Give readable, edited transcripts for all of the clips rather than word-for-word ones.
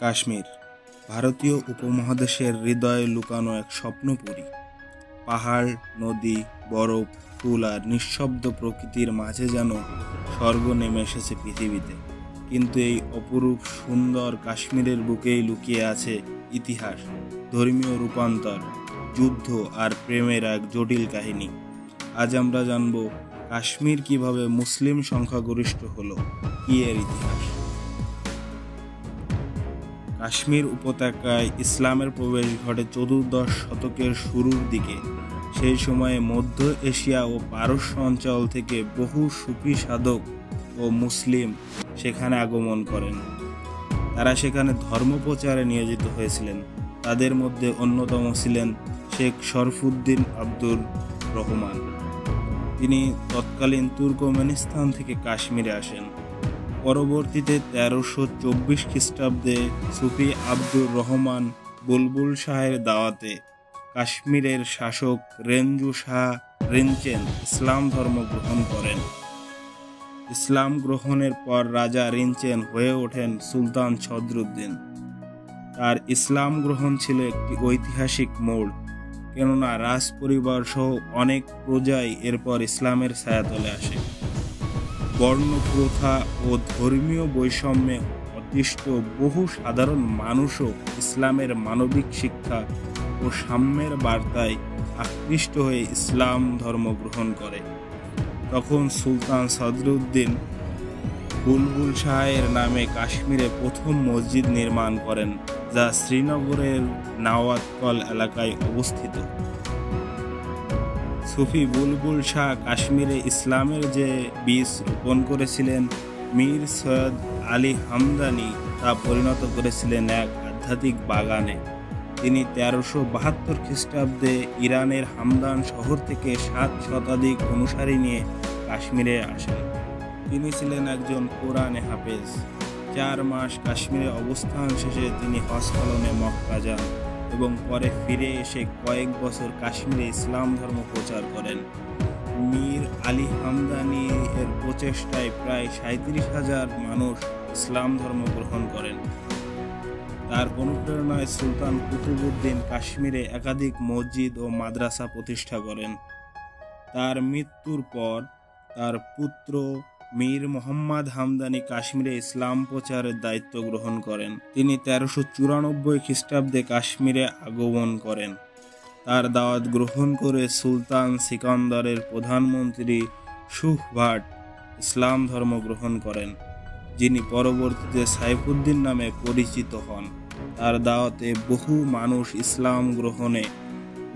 কাশ্মীর ভারতীয় উপমহাদেশের হৃদয়ে লুকানো এক স্বপ্নপুরী। পাহাড়, নদী, বরফ, ফুল আর নিঃশব্দ প্রকৃতির মাঝে যেন স্বর্গ নেমে এসেছে পৃথিবীতে। কিন্তু এই অপরূপ সুন্দর কাশ্মীরের বুকেই লুকিয়ে আছে ইতিহাস, ধর্মীয় রূপান্তর, যুদ্ধ আর প্রেমের এক জটিল কাহিনী। আজ আমরা জানব কাশ্মীর কিভাবে মুসলিম সংখ্যাগরিষ্ঠ হলো, কি এর ইতিহাস। কাশ্মীর উপত্যকায় ইসলামের প্রবেশ ঘটে চতুর্দশ শতকের শুরুর দিকে। সেই সময়ে মধ্য এশিয়া ও পারস্য অঞ্চল থেকে বহু সুফি সাধক ও মুসলিম সেখানে আগমন করেন। তারা সেখানে ধর্মপ্রচারে নিয়োজিত হয়েছিলেন। তাদের মধ্যে অন্যতম ছিলেন শেখ শরফুদ্দীন আব্দুর রহমান। তিনি তৎকালীন তুর্কমেনিস্তান থেকে কাশ্মীরে আসেন। পরবর্তীতে 1324 খ্রিস্টাব্দে সুফি আব্দুর রহমান বুলবুল শাহের দাওয়াতে কাশ্মীরের শাসক রেঞ্জু শাহ রিঞ্চেন ইসলাম ধর্ম গ্রহণ করেন। ইসলাম গ্রহণের পর রাজা রিঞ্চেন হয়ে ওঠেন সুলতান সদরুদ্দিন। তার ইসলাম গ্রহণ ছিল একটি ঐতিহাসিক মোড়, কেননা রাজ পরিবার সহ অনেক প্রজাই এরপর ইসলামের ছায়াতলে আসে। বর্ণ প্রথা ও ধর্মীয় বৈষম্যে অতিষ্ঠ বহু সাধারণ মানুষও ইসলামের মানবিক শিক্ষা ও সাম্যের বার্তায় আকৃষ্ট হয়ে ইসলাম ধর্ম গ্রহণ করে। তখন সুলতান সদরুদ্দিন বুলবুল শাহের নামে কাশ্মীরে প্রথম মসজিদ নির্মাণ করেন, যা শ্রীনগরের নাওয়াতকল এলাকায় অবস্থিত। সুফি বুলবুল শাহ কাশ্মীরে ইসলামের যে বীজ রোপণ করেছিলেন, মীর সৈয়দ আলী হামদানি তা পরিণত করেছিলেন এক আধ্যাত্মিক বাগানে। তিনি 1372 খ্রিস্টাব্দে ইরানের হামদান শহর থেকে 7 শতাধিক অনুসারী নিয়ে কাশ্মীরে আসেন। তিনি ছিলেন একজন কোরআনে হাফেজ। 4 মাস কাশ্মীরে অবস্থান শেষে তিনি হজ পালনে মক্কা যান এবং পরে ফিরে এসে কয়েক বছর কাশ্মীরে ইসলাম ধর্ম প্রচার করেন। মীর আলী হামদানি এর প্রচেষ্টায় প্রায় 37,000 মানুষ ইসলাম ধর্ম গ্রহণ করেন। তার অনুপ্রেরণায় সুলতান কুতুবউদ্দিন কাশ্মীরে একাধিক মসজিদ ও মাদ্রাসা প্রতিষ্ঠা করেন। তার মৃত্যুর পর তার পুত্র মীর মোহাম্মদ হামদানি কাশ্মীরে ইসলাম প্রচারের দায়িত্ব গ্রহণ করেন। তিনি 1394 খ্রিস্টাব্দে কাশ্মীরে আগমন করেন। তার দাওয়াত গ্রহণ করে সুলতান সিকান্দারের প্রধানমন্ত্রী সুহভাট ইসলাম ধর্ম গ্রহণ করেন, যিনি পরবর্তীতে সাইফুদ্দিন নামে পরিচিত হন। তার দাওয়াতে বহু মানুষ ইসলাম গ্রহণে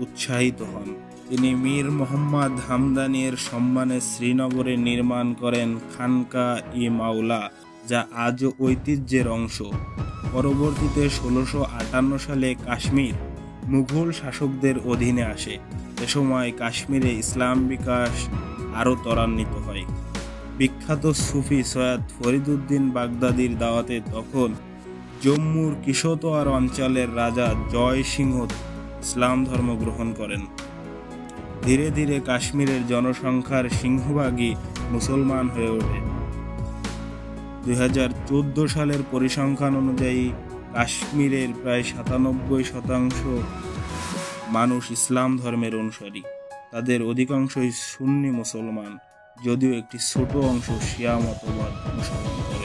উৎসাহিত হন। তিনি মীর মোহাম্মদ হামদানির সম্মানে শ্রীনগরে নির্মাণ করেন খানকা-ই-মাওলা, যা আজও ঐতিহ্যের অংশ। পরবর্তীতে 1658 সালে কাশ্মীর মুঘল শাসকদের অধীনে আসে। এ সময় কাশ্মীরে ইসলাম বিকাশ আরও ত্বরান্বিত হয়। বিখ্যাত সুফি সৈয়দ ফরিদুদ্দিন বাগদাদির দাওয়াতে তখন জম্মুর কিশতওয়ার অঞ্চলের রাজা জয় সিংহ ইসলাম ধর্ম গ্রহণ করেন। ধীরে ধীরে কাশ্মীরের জনসংখ্যার সিংহভাগই মুসলমান হয়ে ওঠে। 2014 সালের পরিসংখ্যান অনুযায়ী কাশ্মীরের প্রায় 97% মানুষ ইসলাম ধর্মের অনুসারী। তাদের অধিকাংশই সুন্নি মুসলমান, যদিও একটি ছোট অংশ শিয়া মতবাদ অনুসরণ করে।